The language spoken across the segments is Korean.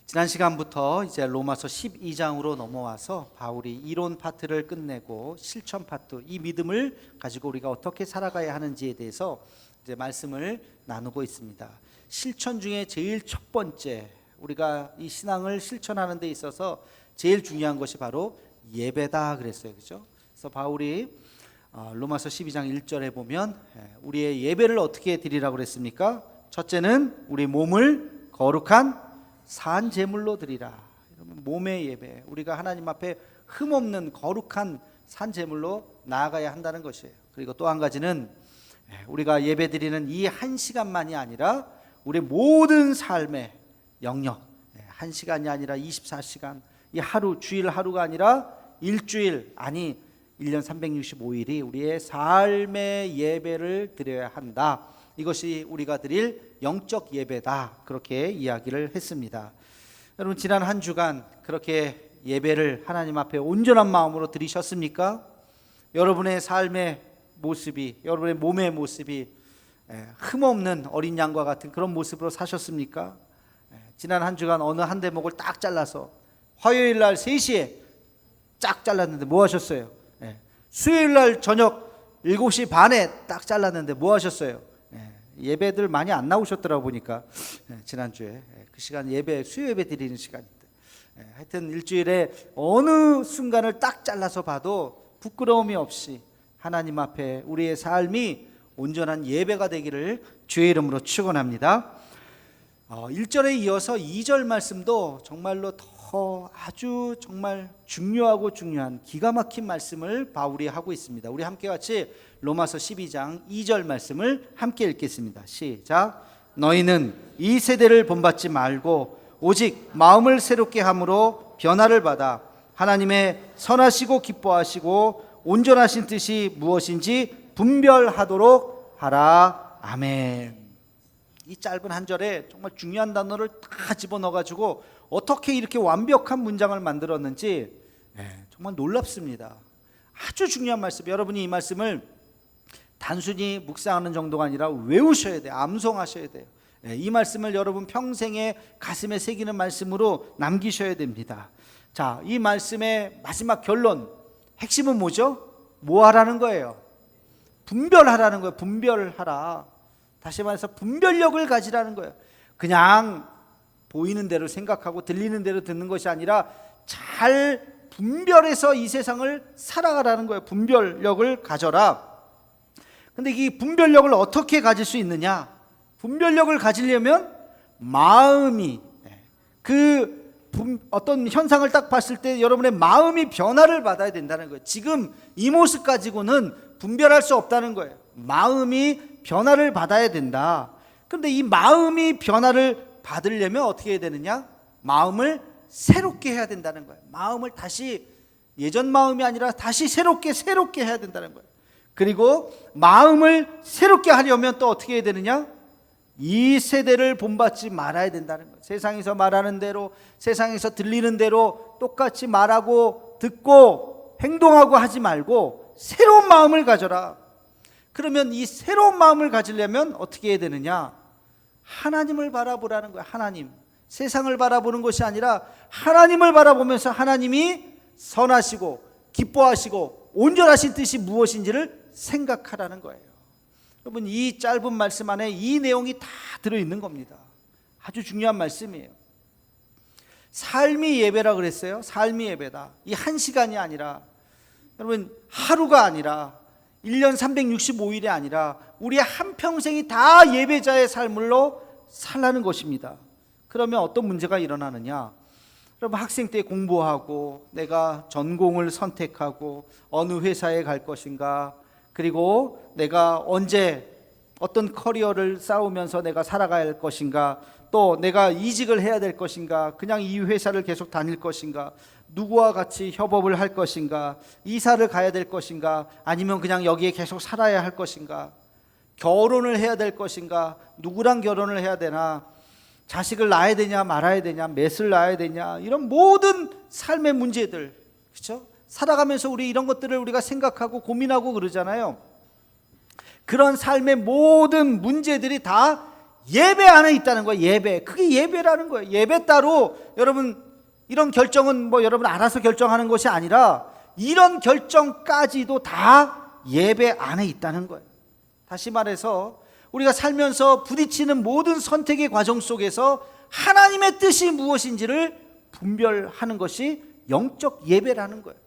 지난 시간부터 이제 로마서 12장으로 넘어와서 바울이 이론 파트를 끝내고 실천 파트, 이 믿음을 가지고 우리가 어떻게 살아가야 하는지에 대해서 이제 말씀을 나누고 있습니다. 실천 중에 제일 첫 번째, 우리가 이 신앙을 실천하는 데 있어서 제일 중요한 것이 바로 예배다 그랬어요. 그렇죠? 그래서 바울이 로마서 12장 1절에 보면 우리의 예배를 어떻게 드리라고 그랬습니까? 첫째는 우리 몸을 거룩한 산 제물로 드리라. 몸의 예배, 우리가 하나님 앞에 흠없는 거룩한 산 제물로 나아가야 한다는 것이에요. 그리고 또 한 가지는 우리가 예배 드리는 이 한 시간만이 아니라 우리 모든 삶의 영역, 한 시간이 아니라 24시간, 이 하루, 주일 하루가 아니라 일주일, 아니 1년 365일이 우리의 삶의 예배를 드려야 한다. 이것이 우리가 드릴 영적 예배다, 그렇게 이야기를 했습니다. 여러분, 지난 한 주간 그렇게 예배를 하나님 앞에 온전한 마음으로 드리셨습니까? 여러분의 삶의 모습이, 여러분의 몸의 모습이 흠없는 어린 양과 같은 그런 모습으로 사셨습니까? 지난 한 주간 어느 한 대목을 딱 잘라서 화요일 날 3시에 쫙 잘랐는데 뭐 하셨어요? 수요일 날 저녁 7시 반에 딱 잘랐는데 뭐 하셨어요? 예배들 많이 안 나오셨더라고 보니까. 지난주에 그 시간 예배, 수요 예배 드리는 시간인데, 하여튼 일주일에 어느 순간을 딱 잘라서 봐도 부끄러움이 없이 하나님 앞에 우리의 삶이 온전한 예배가 되기를 주의 이름으로 축원합니다. 1절에 이어서 2절 말씀도 정말로 더 아주 정말 중요한 기가 막힌 말씀을 바울이 하고 있습니다. 우리 함께 같이 로마서 12장 2절 말씀을 함께 읽겠습니다. 시작. 너희는 이 세대를 본받지 말고 오직 마음을 새롭게 함으로 변화를 받아 하나님의 선하시고 기뻐하시고 온전하신 뜻이 무엇인지 분별하도록 하라. 아멘. 이 짧은 한 절에 정말 중요한 단어를 다 집어넣어가지고 어떻게 이렇게 완벽한 문장을 만들었는지 정말 놀랍습니다. 아주 중요한 말씀, 여러분이 이 말씀을 단순히 묵상하는 정도가 아니라 외우셔야 돼요. 암송하셔야 돼요. 이 말씀을 여러분 평생에 가슴에 새기는 말씀으로 남기셔야 됩니다. 자, 이 말씀의 마지막 결론, 핵심은 뭐죠? 뭐 하라는 거예요? 분별하라는 거예요. 분별하라. 다시 말해서 분별력을 가지라는 거예요. 그냥 보이는 대로 생각하고 들리는 대로 듣는 것이 아니라 잘 분별해서 이 세상을 살아가라는 거예요. 분별력을 가져라. 근데 이 분별력을 어떻게 가질 수 있느냐? 분별력을 가지려면 마음이, 어떤 현상을 딱 봤을 때 여러분의 마음이 변화를 받아야 된다는 거예요. 지금 이 모습 가지고는 분별할 수 없다는 거예요. 마음이 변화를 받아야 된다. 그런데 이 마음이 변화를 받으려면 어떻게 해야 되느냐? 마음을 새롭게 해야 된다는 거예요. 마음을 다시 예전 마음이 아니라 다시 새롭게 해야 된다는 거예요. 그리고 마음을 새롭게 하려면 또 어떻게 해야 되느냐? 이 세대를 본받지 말아야 된다는 거예요. 세상에서 말하는 대로, 세상에서 들리는 대로 똑같이 말하고 듣고 행동하고 하지 말고 새로운 마음을 가져라. 그러면 이 새로운 마음을 가지려면 어떻게 해야 되느냐? 하나님을 바라보라는 거예요. 하나님. 세상을 바라보는 것이 아니라 하나님을 바라보면서 하나님이 선하시고 기뻐하시고 온전하신 뜻이 무엇인지를 생각하라는 거예요. 여러분, 이 짧은 말씀 안에 이 내용이 다 들어있는 겁니다. 아주 중요한 말씀이에요. 삶이 예배라 그랬어요. 삶이 예배다. 이 한 시간이 아니라, 여러분, 하루가 아니라 1년 365일이 아니라 우리의 한평생이 다 예배자의 삶으로 살라는 것입니다. 그러면 어떤 문제가 일어나느냐? 여러분, 학생 때 공부하고 내가 전공을 선택하고 어느 회사에 갈 것인가, 그리고 내가 언제 어떤 커리어를 쌓으면서 내가 살아가야 할 것인가, 또 내가 이직을 해야 될 것인가, 그냥 이 회사를 계속 다닐 것인가, 누구와 같이 협업을 할 것인가, 이사를 가야 될 것인가, 아니면 그냥 여기에 계속 살아야 할 것인가, 결혼을 해야 될 것인가, 누구랑 결혼을 해야 되나, 자식을 낳아야 되냐 말아야 되냐, 맷을 낳아야 되냐, 이런 모든 삶의 문제들, 그렇죠? 살아가면서 우리 이런 것들을 우리가 생각하고 고민하고 그러잖아요. 그런 삶의 모든 문제들이 다 예배 안에 있다는 거예요. 예배. 그게 예배라는 거예요. 예배 따로 여러분 이런 결정은 뭐 여러분 알아서 결정하는 것이 아니라 이런 결정까지도 다 예배 안에 있다는 거예요. 다시 말해서 우리가 살면서 부딪히는 모든 선택의 과정 속에서 하나님의 뜻이 무엇인지를 분별하는 것이 영적 예배라는 거예요.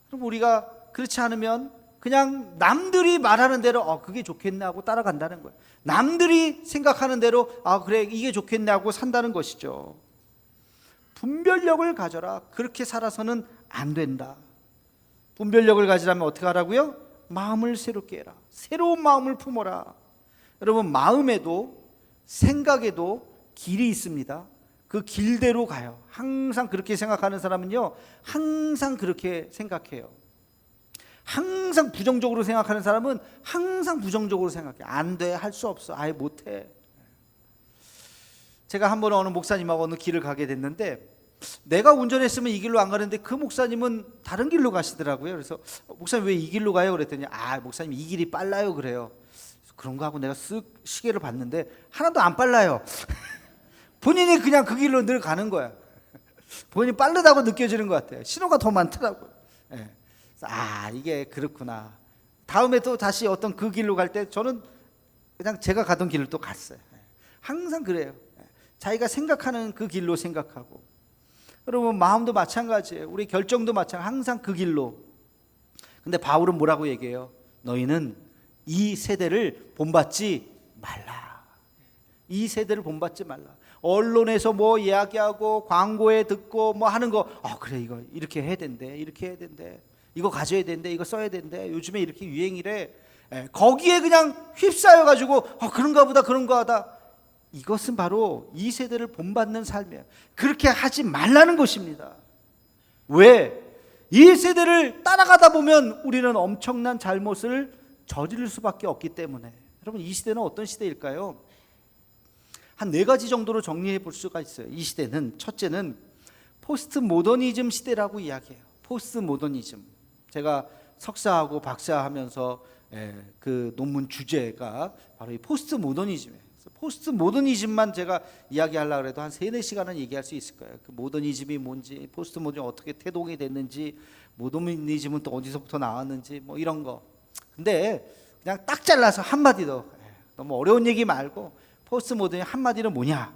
그럼 우리가 그렇지 않으면 그냥 남들이 말하는 대로 그게 좋겠네 하고 따라간다는 거예요. 남들이 생각하는 대로 그래 이게 좋겠네 하고 산다는 것이죠. 분별력을 가져라. 그렇게 살아서는 안 된다. 분별력을 가지려면 어떻게 하라고요? 마음을 새롭게 해라. 새로운 마음을 품어라. 여러분 마음에도 생각에도 길이 있습니다. 그 길대로 가요. 항상 그렇게 생각하는 사람은요, 항상 그렇게 생각해요. 항상 부정적으로 생각하는 사람은 항상 부정적으로 생각해. 안 돼, 할 수 없어, 아예 못해. 제가 한 번 어느 목사님하고 어느 길을 가게 됐는데 내가 운전했으면 이 길로 안 가는데 그 목사님은 다른 길로 가시더라고요. 그래서 목사님 왜 이 길로 가요? 그랬더니 목사님 이 길이 빨라요 그래요. 그런가 하고 내가 쓱 시계를 봤는데 하나도 안 빨라요. 본인이 그냥 그 길로 늘 가는 거야. 본인이 빠르다고 느껴지는 것 같아요. 신호가 더 많더라고요. 네. 이게 그렇구나. 다음에 또 다시 어떤 그 길로 갈 때 저는 그냥 제가 가던 길을 또 갔어요. 항상 그래요. 자기가 생각하는 그 길로 생각하고. 여러분 마음도 마찬가지예요. 우리 결정도 마찬가지. 항상 그 길로. 근데 바울은 뭐라고 얘기해요? 너희는 이 세대를 본받지 말라. 이 세대를 본받지 말라. 언론에서 뭐 이야기하고 광고에 듣고 뭐 하는 거 그래 이거 이렇게 해야 된대. 이렇게 해야 된대. 이거 가져야 된대. 이거 써야 된대. 요즘에 이렇게 유행이래. 거기에 그냥 휩싸여 가지고 그런가 보다 그런가 하다. 이것은 바로 이 세대를 본받는 삶이에요. 그렇게 하지 말라는 것입니다. 왜? 이 세대를 따라가다 보면 우리는 엄청난 잘못을 저지를 수밖에 없기 때문에. 여러분 이 시대는 어떤 시대일까요? 한 4가지 정도로 정리해 볼 수가 있어요. 이 시대는 첫째는 포스트 모더니즘 시대라고 이야기해요. 포스트 모더니즘. 제가 석사하고 박사하면서 그 논문 주제가 바로 이 포스트 모더니즘이에요. 포스트 모더니즘만 제가 이야기하려고 해도 한 3-4시간은 얘기할 수 있을 거예요. 그 모더니즘이 뭔지, 포스트 모더니즘이 어떻게 태동이 됐는지, 모더니즘은 또 어디서부터 나왔는지 뭐 이런 거. 근데 그냥 딱 잘라서 한마디 더, 너무 어려운 얘기 말고 포스트 모더니즘 한마디는 뭐냐?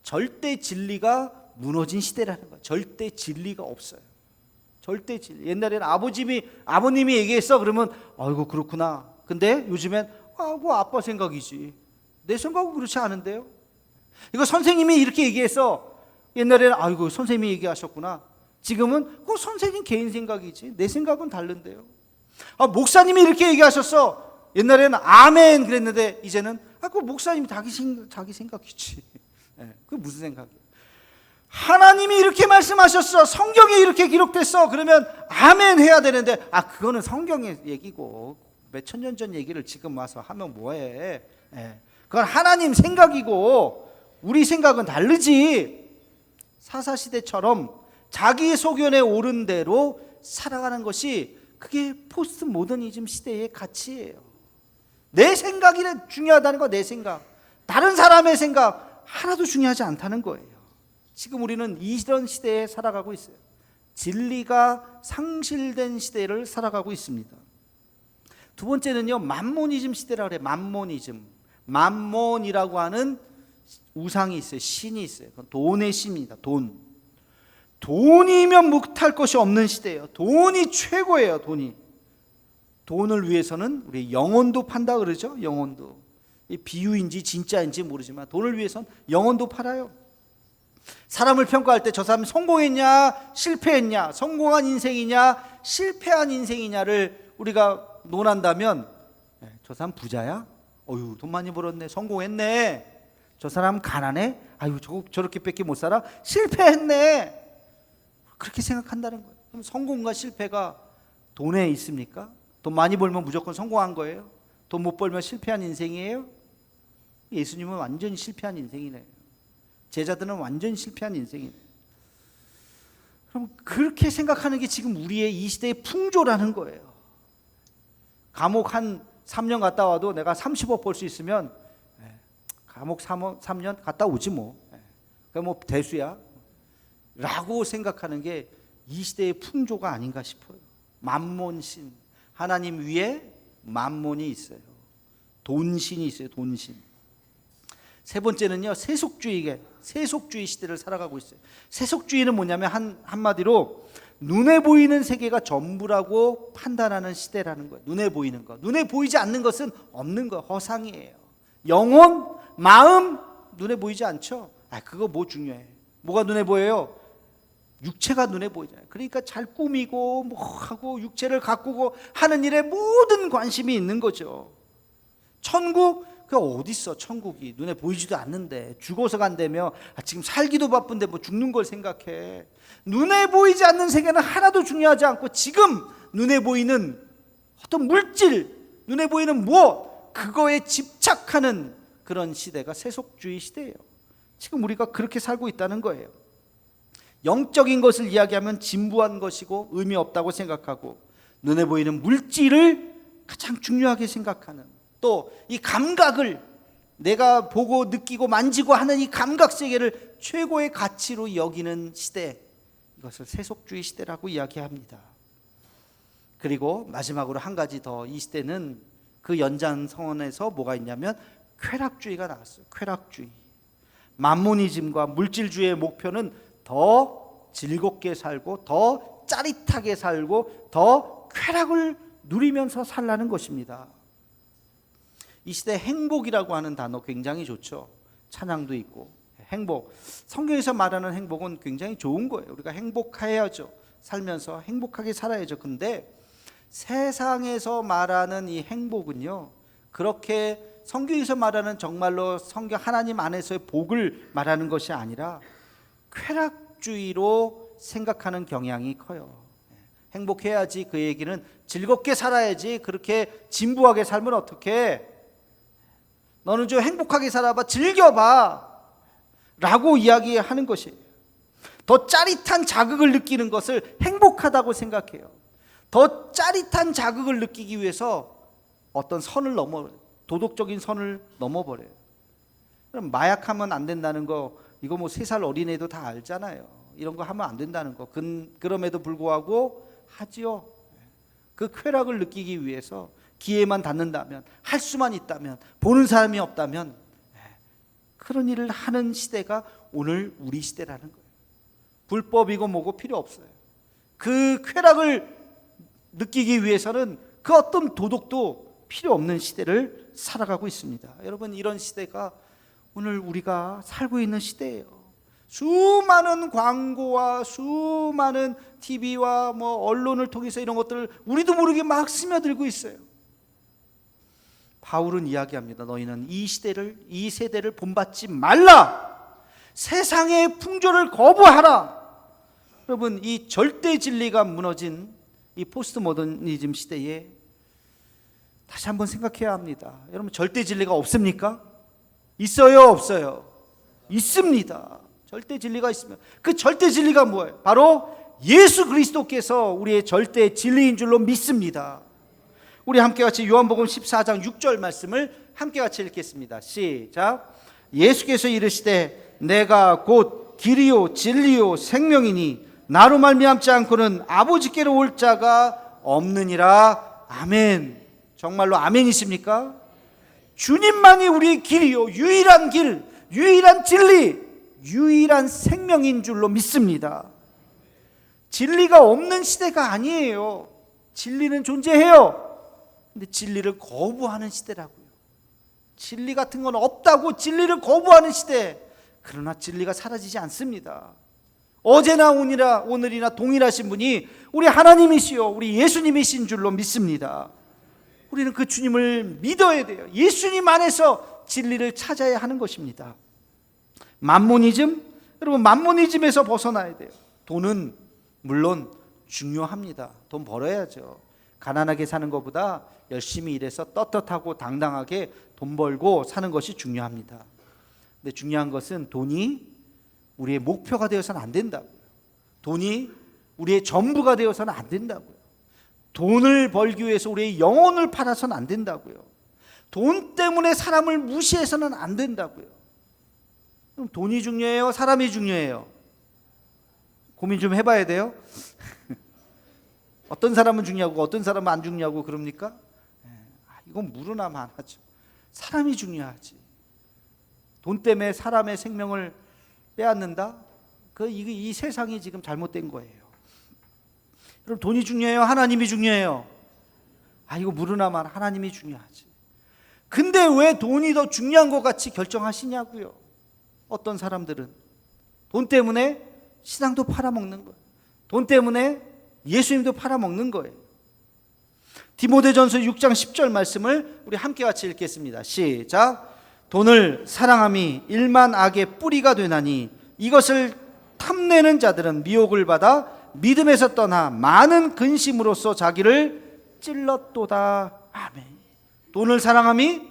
절대 진리가 무너진 시대라는 거예요. 절대 진리가 없어요. 절대 진리. 옛날에는 아버님이 얘기했어 그러면 아이고 그렇구나. 근데 요즘엔 그거 아빠 생각이지. 내 생각은 그렇지 않은데요. 이거 선생님이 이렇게 얘기했어. 옛날에는 아이고 선생님이 얘기하셨구나. 지금은 그거 선생님 개인 생각이지. 내 생각은 다른데요. 목사님이 이렇게 얘기하셨어. 옛날에는 아멘 그랬는데 이제는 그 목사님이 자기 생각이지. 그게 무슨 생각이에요? 하나님이 이렇게 말씀하셨어. 성경에 이렇게 기록됐어. 그러면 아멘 해야 되는데 그거는 성경의 얘기고 몇천 년 전 얘기를 지금 와서 하면 뭐해. 그건 하나님 생각이고 우리 생각은 다르지. 사사시대처럼 자기 소견에 옳은 대로 살아가는 것이 그게 포스트 모더니즘 시대의 가치예요. 내 생각이 중요하다는 거. 내 생각. 다른 사람의 생각 하나도 중요하지 않다는 거예요. 지금 우리는 이런 시대에 살아가고 있어요. 진리가 상실된 시대를 살아가고 있습니다. 두 번째는요, 맘모니즘 시대라고 그래요. 맘모니즘. 맘몬이라고 하는 우상이 있어요. 신이 있어요. 돈의 신입니다. 돈이면 묵탈 것이 없는 시대예요. 돈이 최고예요. 돈을 위해서는 우리 영혼도 판다 그러죠. 영혼도. 이 비유인지 진짜인지 모르지만 돈을 위해서는 영혼도 팔아요. 사람을 평가할 때 저 사람이 성공했냐 실패했냐, 성공한 인생이냐 실패한 인생이냐를 우리가 논한다면 저 사람 부자야? 어휴 돈 많이 벌었네. 성공했네. 저 사람 가난해? 아유 저렇게밖에 못 살아? 실패했네. 그렇게 생각한다는 거예요. 그럼 성공과 실패가 돈에 있습니까? 돈 많이 벌면 무조건 성공한 거예요? 돈 못 벌면 실패한 인생이에요? 예수님은 완전히 실패한 인생이네요. 제자들은 완전히 실패한 인생이네요. 그럼 그렇게 생각하는 게 지금 우리의 이 시대의 풍조라는 거예요. 감옥 한 3년 갔다 와도 내가 30억 벌 수 있으면 감옥 3년 갔다 오지 뭐. 그게 뭐 대수야. 라고 생각하는 게 이 시대의 풍조가 아닌가 싶어요. 만몬신, 하나님 위에 만몬이 있어요. 돈신이 있어요. 돈신. 세 번째는요, 세속주의 시대를 살아가고 있어요. 세속주의는 뭐냐면 한마디로 눈에 보이는 세계가 전부라고 판단하는 시대라는 거예요. 눈에 보이는 것. 눈에 보이지 않는 것은 없는 거, 허상이에요. 영혼, 마음 눈에 보이지 않죠. 그거 뭐 중요해? 뭐가 눈에 보여요? 육체가 눈에 보이잖아요. 그러니까 잘 꾸미고 뭐 하고 육체를 가꾸고 하는 일에 모든 관심이 있는 거죠. 천국? 그 어디 있어? 천국이 눈에 보이지도 않는데 죽어서 간다며. 지금 살기도 바쁜데 뭐 죽는 걸 생각해. 눈에 보이지 않는 세계는 하나도 중요하지 않고 지금 눈에 보이는 어떤 물질, 눈에 보이는 무엇, 그거에 집착하는 그런 시대가 세속주의 시대예요. 지금 우리가 그렇게 살고 있다는 거예요. 영적인 것을 이야기하면 진부한 것이고 의미 없다고 생각하고, 눈에 보이는 물질을 가장 중요하게 생각하는, 또 이 감각을, 내가 보고 느끼고 만지고 하는 이 감각 세계를 최고의 가치로 여기는 시대, 이것을 세속주의 시대라고 이야기합니다. 그리고 마지막으로 한 가지 더, 이 시대는 그 연장선에서 뭐가 있냐면 쾌락주의가 나왔어요. 쾌락주의. 만모니즘과 물질주의의 목표는 더 즐겁게 살고 더 짜릿하게 살고 더 쾌락을 누리면서 살라는 것입니다. 이 시대 행복이라고 하는 단어 굉장히 좋죠. 찬양도 있고. 행복, 성경에서 말하는 행복은 굉장히 좋은 거예요. 우리가 행복해야죠. 살면서 행복하게 살아야죠. 근데 세상에서 말하는 이 행복은요, 그렇게 성경에서 말하는 정말로 성경 하나님 안에서의 복을 말하는 것이 아니라 쾌락주의로 생각하는 경향이 커요. 행복해야지, 그 얘기는 즐겁게 살아야지, 그렇게 진부하게 살면 어떡해? 너는 좀 행복하게 살아봐, 즐겨봐 라고 이야기하는 것이에요. 더 짜릿한 자극을 느끼는 것을 행복하다고 생각해요. 더 짜릿한 자극을 느끼기 위해서 어떤 선을 도덕적인 선을 넘어버려요. 그럼 마약하면 안 된다는 거, 이거 뭐 3살 어린애도 다 알잖아요. 이런 거 하면 안 된다는 거. 그럼에도 불구하고 하지요. 그 쾌락을 느끼기 위해서 기회만 닿는다면, 할 수만 있다면, 보는 사람이 없다면 그런 일을 하는 시대가 오늘 우리 시대라는 거예요. 불법이고 뭐고 필요 없어요. 그 쾌락을 느끼기 위해서는 그 어떤 도덕도 필요 없는 시대를 살아가고 있습니다. 여러분, 이런 시대가 오늘 우리가 살고 있는 시대예요. 수많은 광고와 수많은 TV와 뭐 언론을 통해서 이런 것들을 우리도 모르게 막 스며들고 있어요. 바울은 이야기합니다. 너희는 이 세대를 본받지 말라. 세상의 풍조를 거부하라. 여러분, 이 절대 진리가 무너진 이 포스트 모더니즘 시대에 다시 한번 생각해야 합니다. 여러분, 절대 진리가 없습니까? 있어요, 없어요? 있습니다. 절대 진리가 있으면 그 절대 진리가 뭐예요? 바로 예수 그리스도께서 우리의 절대 진리인 줄로 믿습니다. 우리 함께 같이 요한복음 14장 6절 말씀을 함께 같이 읽겠습니다. 시작. 예수께서 이르시되 내가 곧 길이요 진리요 생명이니 나로 말미암지 않고는 아버지께로 올 자가 없느니라. 아멘. 정말로 아멘이십니까? 주님만이 우리의 길이요, 유일한 길, 유일한 진리, 유일한 생명인 줄로 믿습니다. 진리가 없는 시대가 아니에요. 진리는 존재해요. 근데 진리를 거부하는 시대라고요. 진리 같은 건 없다고 진리를 거부하는 시대. 그러나 진리가 사라지지 않습니다. 어제나 오늘이나 동일하신 분이 우리 하나님이시요, 우리 예수님이신 줄로 믿습니다. 우리는 그 주님을 믿어야 돼요. 예수님 안에서 진리를 찾아야 하는 것입니다. 만모니즘? 여러분, 만모니즘에서 벗어나야 돼요. 돈은 물론 중요합니다. 돈 벌어야죠. 가난하게 사는 것보다 열심히 일해서 떳떳하고 당당하게 돈 벌고 사는 것이 중요합니다. 근데 중요한 것은 돈이 우리의 목표가 되어서는 안 된다고요. 돈이 우리의 전부가 되어서는 안 된다고요. 돈을 벌기 위해서 우리의 영혼을 팔아서는 안 된다고요. 돈 때문에 사람을 무시해서는 안 된다고요. 그럼 돈이 중요해요? 사람이 중요해요? 고민 좀 해봐야 돼요. 어떤 사람은 중요하고 어떤 사람은 안 중요하고 그럽니까? 이건 무르나 만하죠. 사람이 중요하지. 돈 때문에 사람의 생명을 빼앗는다? 이 세상이 지금 잘못된 거예요. 그럼 돈이 중요해요? 하나님이 중요해요? 이거 무르나만 하나님이 중요하지. 근데 왜 돈이 더 중요한 것 같이 결정하시냐고요. 어떤 사람들은 돈 때문에 신앙도 팔아먹는 거예요. 돈 때문에 예수님도 팔아먹는 거예요. 디모데전서 6장 10절 말씀을 우리 함께 같이 읽겠습니다. 시작. 돈을 사랑함이 일만 악의 뿌리가 되나니 이것을 탐내는 자들은 미혹을 받아 믿음에서 떠나 많은 근심으로써 자기를 찔렀도다. 아멘. 돈을 사랑함이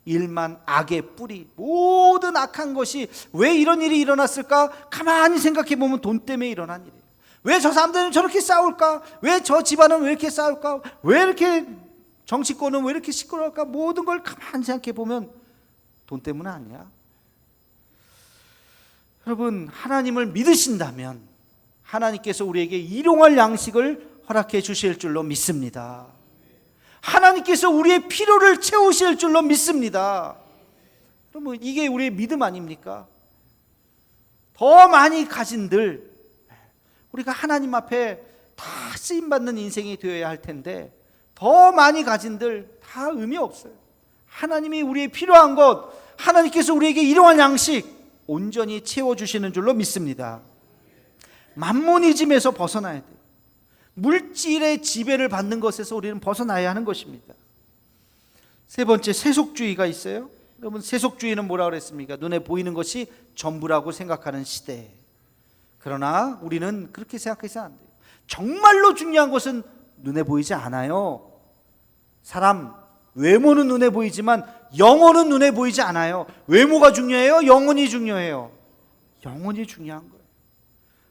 일만 악의 뿌리. 모든 악한 것이 왜 이런 일이 일어났을까? 가만히 생각해 보면 돈 때문에 일어난 일이에요. 왜 저 사람들은 저렇게 싸울까? 왜 저 집안은 왜 이렇게 싸울까? 왜 이렇게 정치권은 왜 이렇게 시끄러울까? 모든 걸 가만히 생각해 보면 돈 때문 아니야. 여러분, 하나님을 믿으신다면 하나님께서 우리에게 일용할 양식을 허락해 주실 줄로 믿습니다. 하나님께서 우리의 필요를 채우실 줄로 믿습니다. 여러분, 이게 우리의 믿음 아닙니까? 더 많이 가진들, 우리가 하나님 앞에 다 쓰임받는 인생이 되어야 할 텐데 더 많이 가진들 다 의미 없어요. 하나님이 우리의 필요한 것, 하나님께서 우리에게 일용할 양식 온전히 채워주시는 줄로 믿습니다. 만모니즘에서 벗어나야 돼요. 물질의 지배를 받는 것에서 우리는 벗어나야 하는 것입니다. 세 번째, 세속주의가 있어요. 여러분, 세속주의는 뭐라고 그랬습니까? 눈에 보이는 것이 전부라고 생각하는 시대. 그러나 우리는 그렇게 생각해서는 안 돼요. 정말로 중요한 것은 눈에 보이지 않아요. 사람 외모는 눈에 보이지만 영혼은 눈에 보이지 않아요. 외모가 중요해요? 영혼이 중요해요? 영혼이 중요한 거예요.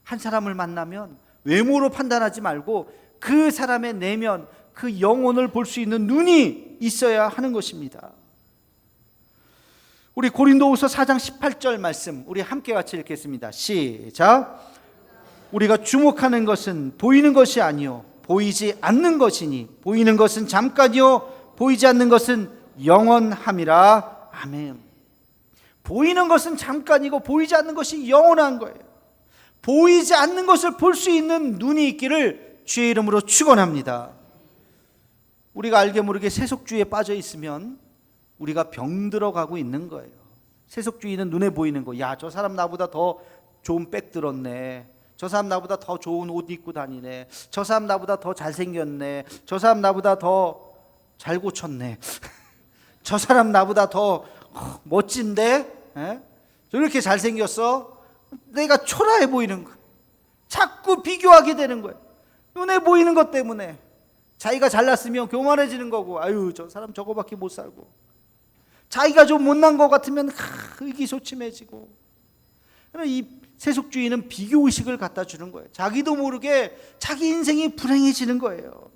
한 사람을 만나면 외모로 판단하지 말고 그 사람의 내면, 그 영혼을 볼 수 있는 눈이 있어야 하는 것입니다. 우리 고린도후서 4장 18절 말씀 우리 함께 같이 읽겠습니다. 시작. 우리가 주목하는 것은 보이는 것이 아니요 보이지 않는 것이니 보이는 것은 잠깐이요 보이지 않는 것은 영원함이라. 아멘. 보이는 것은 잠깐이고 보이지 않는 것이 영원한 거예요. 보이지 않는 것을 볼 수 있는 눈이 있기를 주의 이름으로 축원합니다. 우리가 알게 모르게 세속주의에 빠져 있으면 우리가 병들어 가고 있는 거예요. 세속주의는 눈에 보이는 거. 야, 저 사람 나보다 더 좋은 백 들었네. 저 사람 나보다 더 좋은 옷 입고 다니네. 저 사람 나보다 더 잘생겼네. 저 사람 나보다 더 잘 고쳤네. 저 사람 나보다 더 멋진데? 저렇게 잘생겼어? 내가 초라해 보이는 거예요. 자꾸 비교하게 되는 거예요. 눈에 보이는 것 때문에. 자기가 잘났으면 교만해지는 거고, 아유, 저 사람 저거밖에 못 살고. 자기가 좀 못난 것 같으면 의기소침해지고. 이 세속주의는 비교의식을 갖다 주는 거예요. 자기도 모르게 자기 인생이 불행해지는 거예요.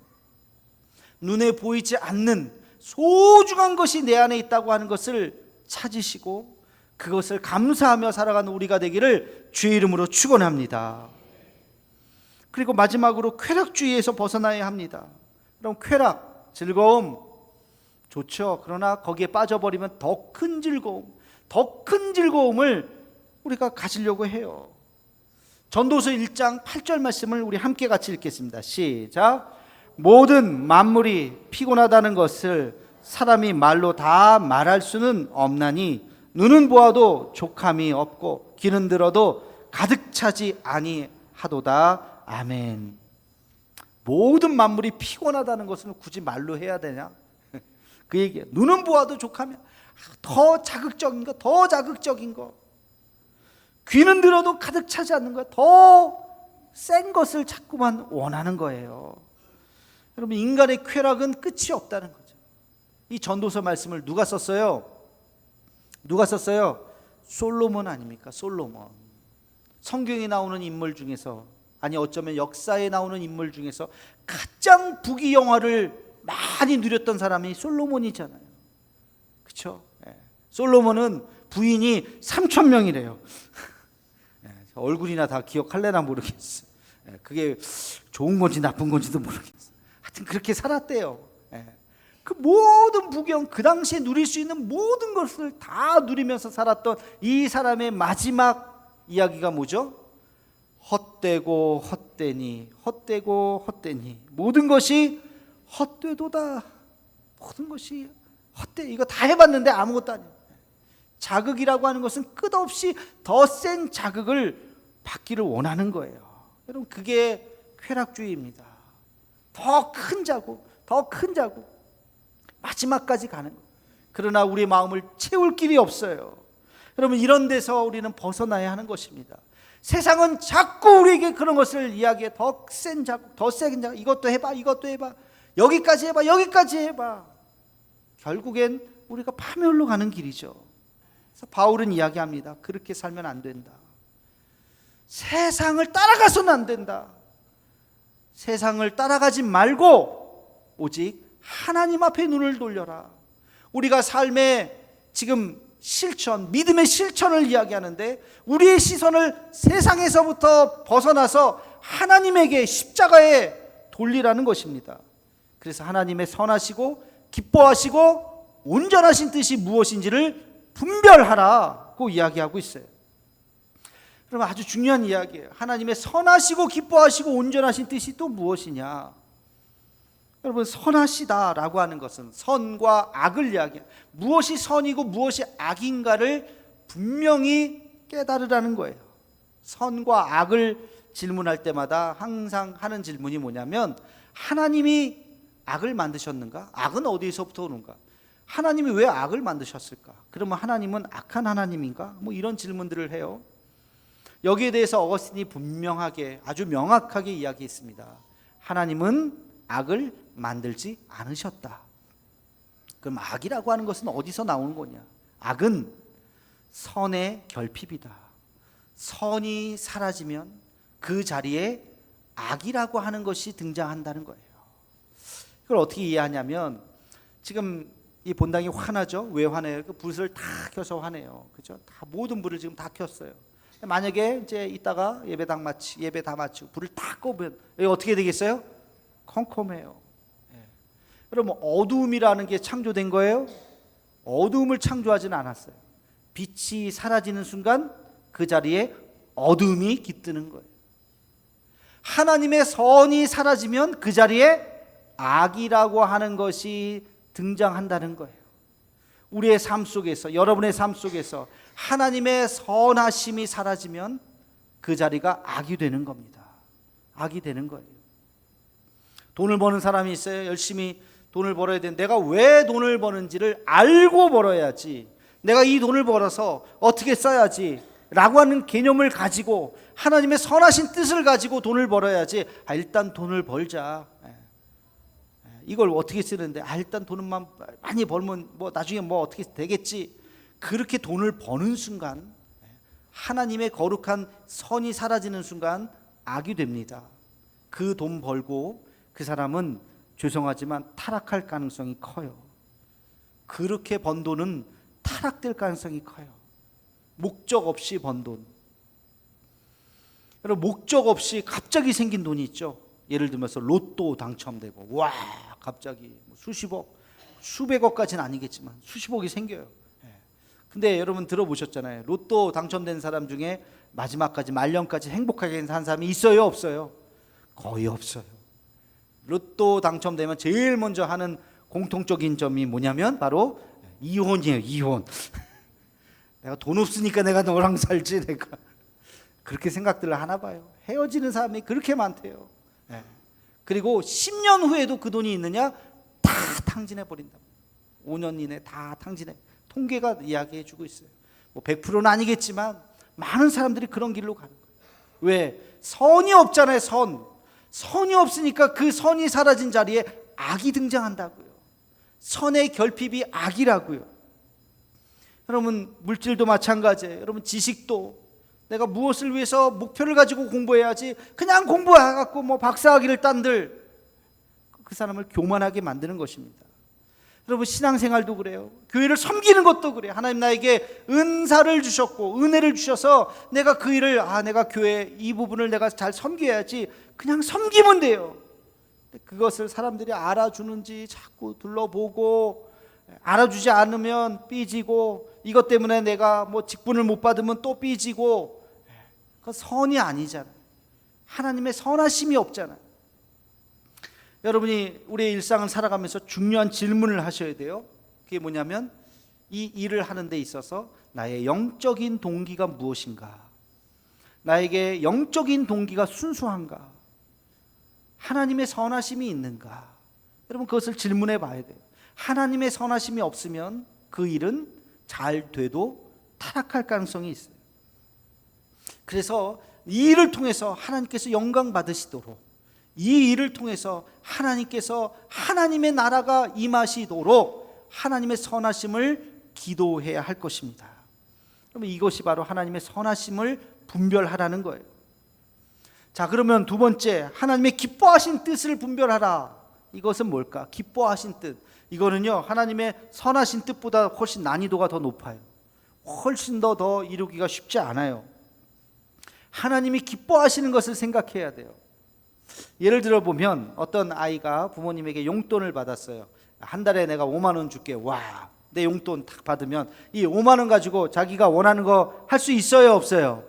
눈에 보이지 않는 소중한 것이 내 안에 있다고 하는 것을 찾으시고 그것을 감사하며 살아가는 우리가 되기를 주의 이름으로 축원합니다. 그리고 마지막으로 쾌락주의에서 벗어나야 합니다. 그럼 쾌락, 즐거움 좋죠. 그러나 거기에 빠져버리면 더 큰 즐거움, 더 큰 즐거움을 우리가 가지려고 해요. 전도서 1장 8절 말씀을 우리 함께 같이 읽겠습니다. 시작. 모든 만물이 피곤하다는 것을 사람이 말로 다 말할 수는 없나니 눈은 보아도 족함이 없고 귀는 들어도 가득 차지 아니하도다. 아멘. 모든 만물이 피곤하다는 것은 굳이 말로 해야 되냐? 그 얘기야. 눈은 보아도 족함이 더 자극적인 거, 더 자극적인 거. 귀는 들어도 가득 차지 않는 거야. 더 센 것을 자꾸만 원하는 거예요. 여러분, 인간의 쾌락은 끝이 없다는 거죠. 이 전도서 말씀을 누가 썼어요? 누가 썼어요? 솔로몬 아닙니까? 솔로몬. 성경에 나오는 인물 중에서, 아니 어쩌면 역사에 나오는 인물 중에서 가장 부귀영화를 많이 누렸던 사람이 솔로몬이잖아요. 그렇죠? 솔로몬은 부인이 3,000명이래요. 얼굴이나 다 기억할래나 모르겠어. 그게 좋은 건지 나쁜 건지도 모르겠어. 하여튼 그렇게 살았대요. 그 모든 부경, 그 당시에 누릴 수 있는 모든 것을 다 누리면서 살았던 이 사람의 마지막 이야기가 뭐죠? 헛되고 헛되니, 헛되고 헛되니, 모든 것이 헛되도다. 모든 것이 헛되. 이거 다 해봤는데 아무것도 아니에요. 자극이라고 하는 것은 끝없이 더 센 자극을 받기를 원하는 거예요. 여러분, 그게 쾌락주의입니다. 더 큰 자국, 더 큰 자국, 마지막까지 가는 거예요. 그러나 우리의 마음을 채울 길이 없어요. 여러분, 이런 데서 우리는 벗어나야 하는 것입니다. 세상은 자꾸 우리에게 그런 것을 이야기해. 더 센 자국, 더 센 자국, 이것도 해봐, 이것도 해봐, 여기까지 해봐, 여기까지 해봐. 결국엔 우리가 파멸로 가는 길이죠. 그래서 바울은 이야기합니다. 그렇게 살면 안 된다. 세상을 따라가서는 안 된다. 세상을 따라가지 말고 오직 하나님 앞에 눈을 돌려라. 우리가 삶의 지금 실천, 믿음의 실천을 이야기하는데 우리의 시선을 세상에서부터 벗어나서 하나님에게, 십자가에 돌리라는 것입니다. 그래서 하나님의 선하시고 기뻐하시고 온전하신 뜻이 무엇인지를 분별하라고 이야기하고 있어요. 그럼 아주 중요한 이야기예요. 하나님의 선하시고 기뻐하시고 온전하신 뜻이 또 무엇이냐? 여러분, 선하시다라고 하는 것은 선과 악을 이야기해요. 무엇이 선이고 무엇이 악인가를 분명히 깨달으라는 거예요. 선과 악을 질문할 때마다 항상 하는 질문이 뭐냐면, 하나님이 악을 만드셨는가? 악은 어디서부터 오는가? 하나님이 왜 악을 만드셨을까? 그러면 하나님은 악한 하나님인가? 뭐 이런 질문들을 해요. 여기에 대해서 어거스틴이 분명하게, 아주 명확하게 이야기했습니다. 하나님은 악을 만들지 않으셨다. 그럼 악이라고 하는 것은 어디서 나오는 거냐? 악은 선의 결핍이다. 선이 사라지면 그 자리에 악이라고 하는 것이 등장한다는 거예요. 이걸 어떻게 이해하냐면, 지금 이 본당이 화나죠? 왜 화내요? 그 불을 다 켜서 화내요. 그죠? 다 모든 불을 지금 다 켰어요. 만약에 이제 이따가 예배 다 마치고 불을 다 꺼면 여기 어떻게 되겠어요? 컴컴해요. 여러분, 어두움이라는 게 창조된 거예요? 어두움을 창조하지는 않았어요. 빛이 사라지는 순간 그 자리에 어두움이 깃드는 거예요. 하나님의 선이 사라지면 그 자리에 악이라고 하는 것이 등장한다는 거예요. 우리의 삶 속에서, 여러분의 삶 속에서 하나님의 선하심이 사라지면 그 자리가 악이 되는 겁니다. 악이 되는 거예요. 돈을 버는 사람이 있어요. 열심히 돈을 벌어야 되는데 내가 왜 돈을 버는지를 알고 벌어야지, 내가 이 돈을 벌어서 어떻게 써야지 라고 하는 개념을 가지고 하나님의 선하신 뜻을 가지고 돈을 벌어야지. 일단 돈을 벌자. 이걸 어떻게 쓰는데, 일단 돈만 많이 벌면 뭐 나중에 뭐 어떻게 되겠지. 그렇게 돈을 버는 순간, 하나님의 거룩한 선이 사라지는 순간 악이 됩니다. 그 돈 벌고 그 사람은 죄송하지만 타락할 가능성이 커요. 그렇게 번 돈은 타락될 가능성이 커요. 목적 없이 번 돈. 여러분, 목적 없이 갑자기 생긴 돈이 있죠. 예를 들면서 로또 당첨되고 와 갑자기 수십억, 수백억까지는 아니겠지만 수십억이 생겨요. 근데 여러분 들어보셨잖아요. 로또 당첨된 사람 중에 마지막까지, 말년까지 행복하게 산 사람이 있어요, 없어요? 거의 없어요. 로또 당첨되면 제일 먼저 하는 공통적인 점이 뭐냐면 바로 이혼이에요. 이혼. 내가 돈 없으니까 내가 너랑 살지, 내가 그렇게 생각들을 하나 봐요. 헤어지는 사람이 그렇게 많대요. 그리고 10년 후에도 그 돈이 있느냐? 다 탕진해 버린다. 5년 이내 다 탕진해. 통계가 이야기해 주고 있어요. 뭐 100%는 아니겠지만 많은 사람들이 그런 길로 가는 거예요. 왜? 선이 없잖아요. 선이 없으니까 그 선이 사라진 자리에 악이 등장한다고요. 선의 결핍이 악이라고요. 여러분, 물질도 마찬가지예요. 여러분, 지식도 내가 무엇을 위해서 목표를 가지고 공부해야지, 그냥 공부해갖고 뭐 박사학위를 딴들, 그 사람을 교만하게 만드는 것입니다. 여러분 신앙생활도 그래요. 교회를 섬기는 것도 그래요. 하나님 나에게 은사를 주셨고 은혜를 주셔서 내가 그 일을 내가 교회 이 부분을 내가 잘 섬겨야지 그냥 섬기면 돼요. 그것을 사람들이 알아주는지 자꾸 둘러보고 알아주지 않으면 삐지고 이것 때문에 내가 뭐 직분을 못 받으면 또 삐지고 그건 선이 아니잖아요. 하나님의 선하심이 없잖아요. 여러분이 우리의 일상을 살아가면서 중요한 질문을 하셔야 돼요. 그게 뭐냐면 이 일을 하는 데 있어서 나의 영적인 동기가 무엇인가? 나에게 영적인 동기가 순수한가? 하나님의 선하심이 있는가? 여러분 그것을 질문해 봐야 돼요. 하나님의 선하심이 없으면 그 일은 잘 돼도 타락할 가능성이 있어요. 그래서 이 일을 통해서 하나님께서 영광 받으시도록 이 일을 통해서 하나님께서 하나님의 나라가 임하시도록 하나님의 선하심을 기도해야 할 것입니다. 그러면 이것이 바로 하나님의 선하심을 분별하라는 거예요. 자, 그러면 두 번째, 하나님의 기뻐하신 뜻을 분별하라. 이것은 뭘까? 기뻐하신 뜻. 이거는요, 하나님의 선하신 뜻보다 훨씬 난이도가 더 높아요. 훨씬 더 이루기가 쉽지 않아요. 하나님이 기뻐하시는 것을 생각해야 돼요. 예를 들어 보면 어떤 아이가 부모님에게 용돈을 받았어요. 한 달에 내가 5만 원 줄게. 와, 내 용돈 딱 받으면 이 5만 원 가지고 자기가 원하는 거 할 수 있어요, 없어요?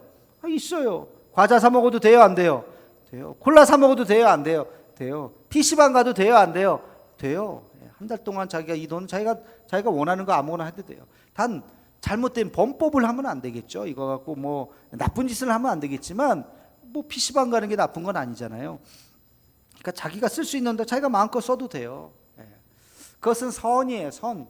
있어요. 과자 사 먹어도 돼요, 안 돼요? 돼요. 콜라 사 먹어도 돼요, 안 돼요? 돼요. PC방 가도 돼요, 안 돼요? 돼요. 한 달 동안 자기가 이 돈 자기가 원하는 거 아무거나 해도 돼요. 단 잘못된 범법을 하면 안 되겠죠. 이거 갖고 뭐 나쁜 짓을 하면 안 되겠지만 뭐 PC방 가는 게 나쁜 건 아니잖아요. 그러니까 자기가 쓸 수 있는데 자기가 마음껏 써도 돼요. 그것은 선이에요, 선.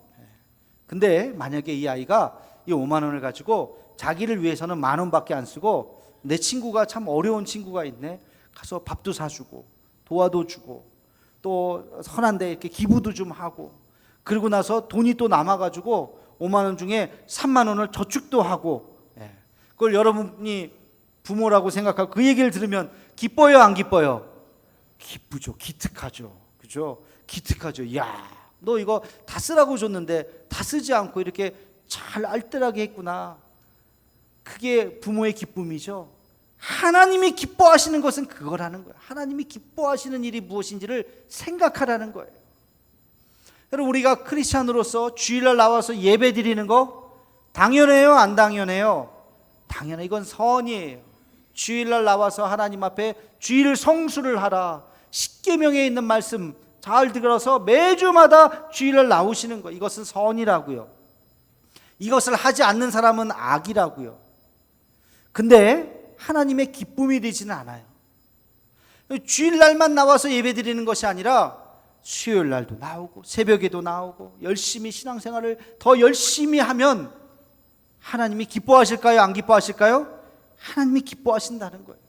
근데 만약에 이 아이가 이 5만 원을 가지고 자기를 위해서는 10,000원밖에 안 쓰고 내 친구가 참 어려운 친구가 있네. 가서 밥도 사주고 도와도 주고 또 선한데 이렇게 기부도 좀 하고 그러고 나서 돈이 또 남아가지고 5만 원 중에 3만 원을 저축도 하고 그걸 여러분이 부모라고 생각하고 그 얘기를 들으면 기뻐요, 안 기뻐요? 기쁘죠. 기특하죠. 그죠? 기특하죠. 야, 너 이거 다 쓰라고 줬는데 다 쓰지 않고 이렇게 잘 알뜰하게 했구나. 그게 부모의 기쁨이죠. 하나님이 기뻐하시는 것은 그거라는 거예요. 하나님이 기뻐하시는 일이 무엇인지를 생각하라는 거예요. 여러분 우리가 크리스찬으로서 주일날 나와서 예배 드리는 거 당연해요, 안 당연해요? 당연해. 이건 선이에요. 주일날 나와서 하나님 앞에 주일 성수를 하라. 십계명에 있는 말씀 잘 들어서 매주마다 주일날 나오시는 거, 이것은 선이라고요. 이것을 하지 않는 사람은 악이라고요. 근데 하나님의 기쁨이 되지는 않아요. 주일날만 나와서 예배드리는 것이 아니라 수요일날도 나오고 새벽에도 나오고 열심히 신앙생활을 더 열심히 하면 하나님이 기뻐하실까요, 안 기뻐하실까요? 하나님이 기뻐하신다는 거예요.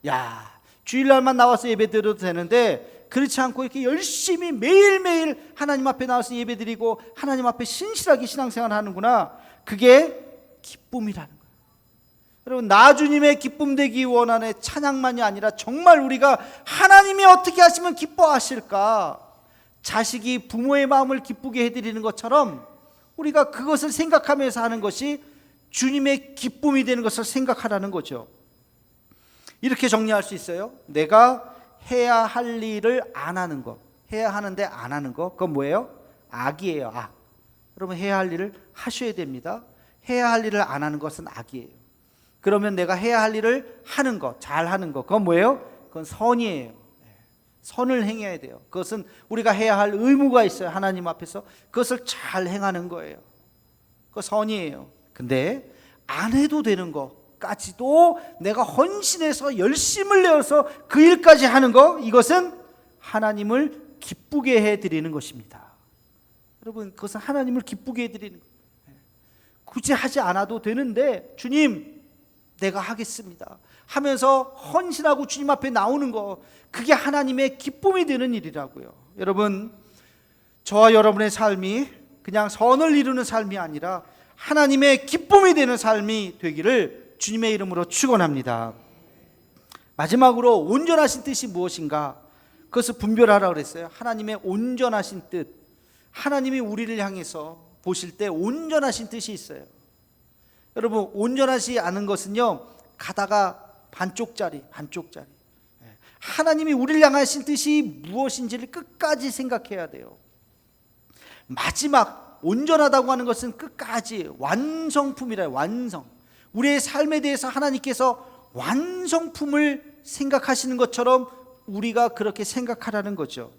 야, 주일날만 나와서 예배드려도 되는데 그렇지 않고 이렇게 열심히 매일매일 하나님 앞에 나와서 예배드리고 하나님 앞에 신실하게 신앙생활을 하는구나. 그게 기쁨이라는 거예요. 여러분, 나 주님의 기쁨 되기 원하는 찬양만이 아니라 정말 우리가 하나님이 어떻게 하시면 기뻐하실까, 자식이 부모의 마음을 기쁘게 해드리는 것처럼 우리가 그것을 생각하면서 하는 것이 주님의 기쁨이 되는 것을 생각하라는 거죠. 이렇게 정리할 수 있어요. 내가 해야 할 일을 안 하는 것, 해야 하는데 안 하는 것, 그건 뭐예요? 악이에요, 악. 여러분, 해야 할 일을 하셔야 됩니다. 해야 할 일을 안 하는 것은 악이에요. 그러면 내가 해야 할 일을 하는 것, 잘 하는 것, 그건 뭐예요? 그건 선이에요. 선을 행해야 돼요. 그것은 우리가 해야 할 의무가 있어요. 하나님 앞에서 그것을 잘 행하는 거예요. 그거 선이에요. 근데 안 해도 되는 것까지도 내가 헌신해서 열심을 내어서 그 일까지 하는 것, 이것은 하나님을 기쁘게 해드리는 것입니다. 여러분, 그것은 하나님을 기쁘게 해드리는 것. 굳이 하지 않아도 되는데 주님, 내가 하겠습니다 하면서 헌신하고 주님 앞에 나오는 거, 그게 하나님의 기쁨이 되는 일이라고요. 여러분, 저와 여러분의 삶이 그냥 선을 이루는 삶이 아니라 하나님의 기쁨이 되는 삶이 되기를 주님의 이름으로 축원합니다. 마지막으로 온전하신 뜻이 무엇인가, 그것을 분별하라고 그랬어요. 하나님의 온전하신 뜻, 하나님이 우리를 향해서 보실 때 온전하신 뜻이 있어요. 여러분, 온전하지 않은 것은요, 가다가 반쪽짜리. 하나님이 우리를 향하신 뜻이 무엇인지를 끝까지 생각해야 돼요. 마지막 온전하다고 하는 것은 끝까지 완성품이라요. 완성. 우리의 삶에 대해서 하나님께서 완성품을 생각하시는 것처럼 우리가 그렇게 생각하라는 거죠.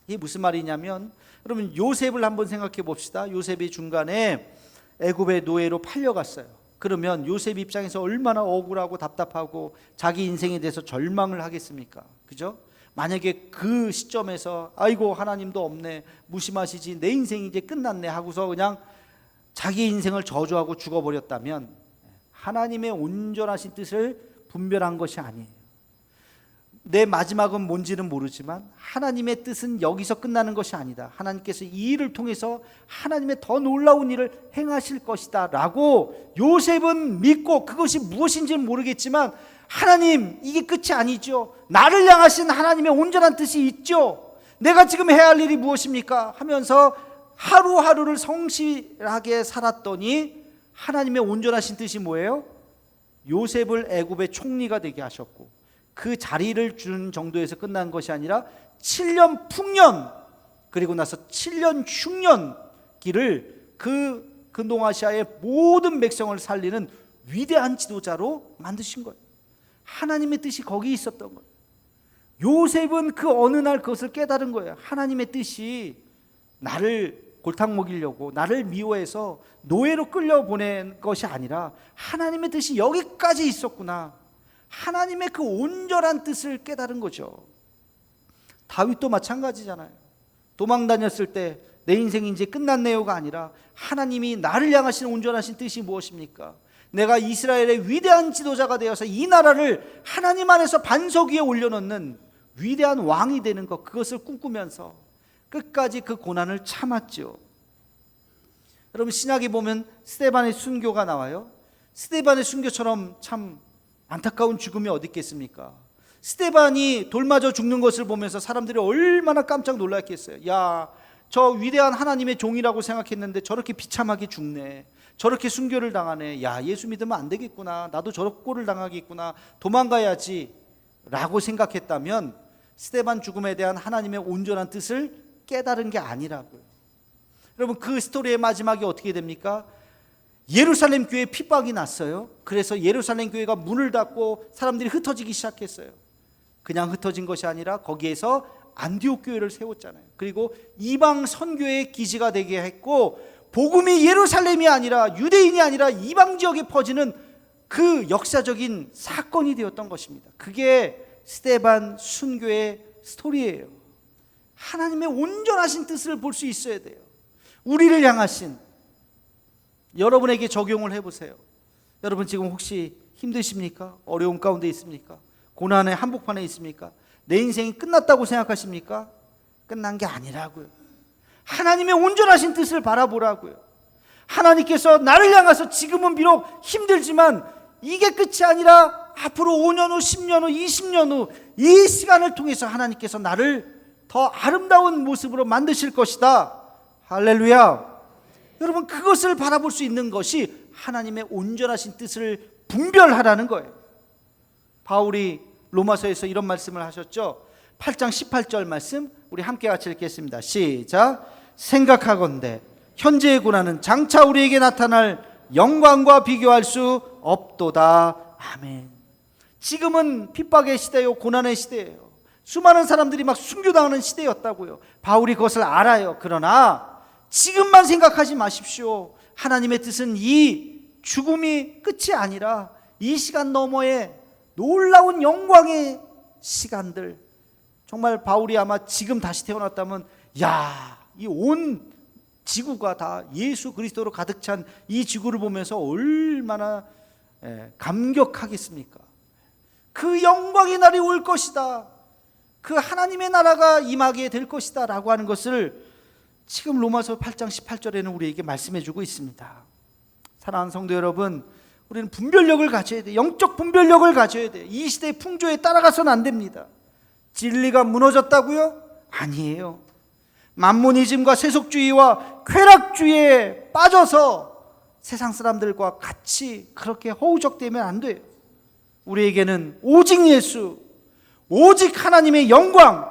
이게 무슨 말이냐면, 여러분 요셉을 한번 생각해 봅시다. 요셉이 중간에 애굽의 노예로 팔려갔어요. 그러면 요셉 입장에서 얼마나 억울하고 답답하고 자기 인생에 대해서 절망을 하겠습니까? 그죠? 만약에 그 시점에서 아이고 하나님도 없네, 무심하시지, 내 인생이 이제 끝났네 하고서 그냥 자기 인생을 저주하고 죽어버렸다면 하나님의 온전하신 뜻을 분별한 것이 아니에요. 내 마지막은 뭔지는 모르지만 하나님의 뜻은 여기서 끝나는 것이 아니다. 하나님께서 이 일을 통해서 하나님의 더 놀라운 일을 행하실 것이다 라고 요셉은 믿고, 그것이 무엇인지는 모르겠지만 하나님, 이게 끝이 아니죠. 나를 향하신 하나님의 온전한 뜻이 있죠. 내가 지금 해야 할 일이 무엇입니까? 하면서 하루하루를 성실하게 살았더니 하나님의 온전하신 뜻이 뭐예요? 요셉을 애굽의 총리가 되게 하셨고, 그 자리를 주는 정도에서 끝난 것이 아니라 7년 풍년, 그리고 나서 7년 흉년기를 그 동아시아의 모든 백성을 살리는 위대한 지도자로 만드신 거예요. 하나님의 뜻이 거기 있었던 거예요. 요셉은 그 어느 날 그것을 깨달은 거예요. 하나님의 뜻이 나를 골탕 먹이려고, 나를 미워해서 노예로 끌려보낸 것이 아니라 하나님의 뜻이 여기까지 있었구나. 하나님의 그 온전한 뜻을 깨달은 거죠. 다윗도 마찬가지잖아요. 도망 다녔을 때 내 인생이 이제 끝났네요가 아니라 하나님이 나를 향하신 온전하신 뜻이 무엇입니까? 내가 이스라엘의 위대한 지도자가 되어서 이 나라를 하나님 안에서 반석 위에 올려놓는 위대한 왕이 되는 것, 그것을 꿈꾸면서 끝까지 그 고난을 참았죠. 여러분, 신약에 보면 스데반의 순교가 나와요. 스데반의 순교처럼 참 안타까운 죽음이 어디 있겠습니까? 스데반이 돌 맞아 죽는 것을 보면서 사람들이 얼마나 깜짝 놀랐겠어요. 야, 저 위대한 하나님의 종이라고 생각했는데 저렇게 비참하게 죽네, 저렇게 순교를 당하네, 야, 예수 믿으면 안 되겠구나, 나도 저런 꼴을 당하겠구나, 도망가야지 라고 생각했다면 스데반 죽음에 대한 하나님의 온전한 뜻을 깨달은 게 아니라고요. 여러분, 그 스토리의 마지막이 어떻게 됩니까? 예루살렘 교회에 핍박이 났어요. 그래서 예루살렘 교회가 문을 닫고 사람들이 흩어지기 시작했어요. 그냥 흩어진 것이 아니라 거기에서 안디옥 교회를 세웠잖아요. 그리고 이방 선교의 기지가 되게 했고, 복음이 예루살렘이 아니라, 유대인이 아니라 이방 지역에 퍼지는 그 역사적인 사건이 되었던 것입니다. 그게 스데반 순교의 스토리예요. 하나님의 온전하신 뜻을 볼 수 있어야 돼요. 우리를 향하신, 여러분에게 적용을 해보세요. 여러분 지금 혹시 힘드십니까? 어려움 가운데 있습니까? 고난의 한복판에 있습니까? 내 인생이 끝났다고 생각하십니까? 끝난 게 아니라고요. 하나님의 온전하신 뜻을 바라보라고요. 하나님께서 나를 향해서 지금은 비록 힘들지만 이게 끝이 아니라 앞으로 5년 후, 10년 후, 20년 후 이 시간을 통해서 하나님께서 나를 더 아름다운 모습으로 만드실 것이다. 할렐루야. 여러분, 그것을 바라볼 수 있는 것이 하나님의 온전하신 뜻을 분별하라는 거예요. 바울이 로마서에서 이런 말씀을 하셨죠. 8장 18절 말씀 우리 함께 같이 읽겠습니다. 시작. 생각하건대 현재의 고난은 장차 우리에게 나타날 영광과 비교할 수 없도다. 아멘. 지금은 핍박의 시대요, 고난의 시대예요. 수많은 사람들이 막 순교당하는 시대였다고요. 바울이 그것을 알아요. 그러나 지금만 생각하지 마십시오. 하나님의 뜻은 이 죽음이 끝이 아니라 이 시간 너머에 놀라운 영광의 시간들, 정말 바울이 아마 지금 다시 태어났다면 야, 이 온 지구가 다 예수 그리스도로 가득 찬 이 지구를 보면서 얼마나 감격하겠습니까? 그 영광의 날이 올 것이다, 그 하나님의 나라가 임하게 될 것이다 라고 하는 것을 지금 로마서 8장 18절에는 우리에게 말씀해 주고 있습니다. 사랑하는 성도 여러분, 우리는 분별력을 가져야 돼요. 영적 분별력을 가져야 돼요. 이 시대의 풍조에 따라가서는 안 됩니다. 진리가 무너졌다고요? 아니에요. 만모니즘과 세속주의와 쾌락주의에 빠져서 세상 사람들과 같이 그렇게 허우적대면 안 돼요. 우리에게는 오직 예수, 오직 하나님의 영광,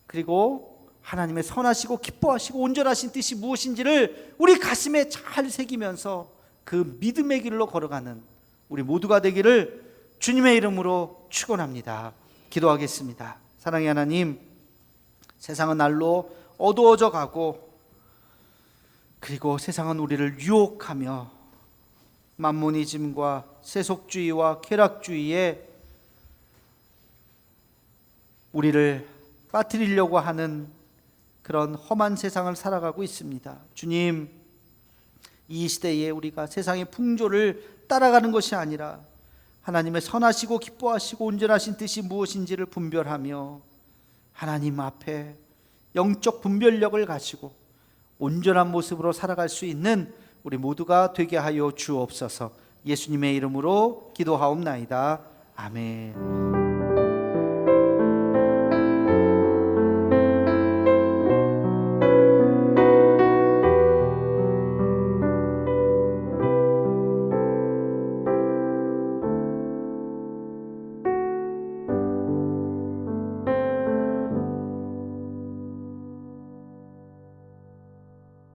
그리고 하나님의 선하시고 기뻐하시고 온전하신 뜻이 무엇인지를 우리 가슴에 잘 새기면서 그 믿음의 길로 걸어가는 우리 모두가 되기를 주님의 이름으로 축원합니다. 기도하겠습니다. 사랑의 하나님, 세상은 날로 어두워져 가고, 그리고 세상은 우리를 유혹하며 만모니즘과 세속주의와 쾌락주의에 우리를 빠뜨리려고 하는 그런 험한 세상을 살아가고 있습니다. 주님, 이 시대에 우리가 세상의 풍조를 따라가는 것이 아니라 하나님의 선하시고 기뻐하시고 온전하신 뜻이 무엇인지를 분별하며 하나님 앞에 영적 분별력을 가지고 온전한 모습으로 살아갈 수 있는 우리 모두가 되게 하여 주옵소서. 예수님의 이름으로 기도하옵나이다. 아멘.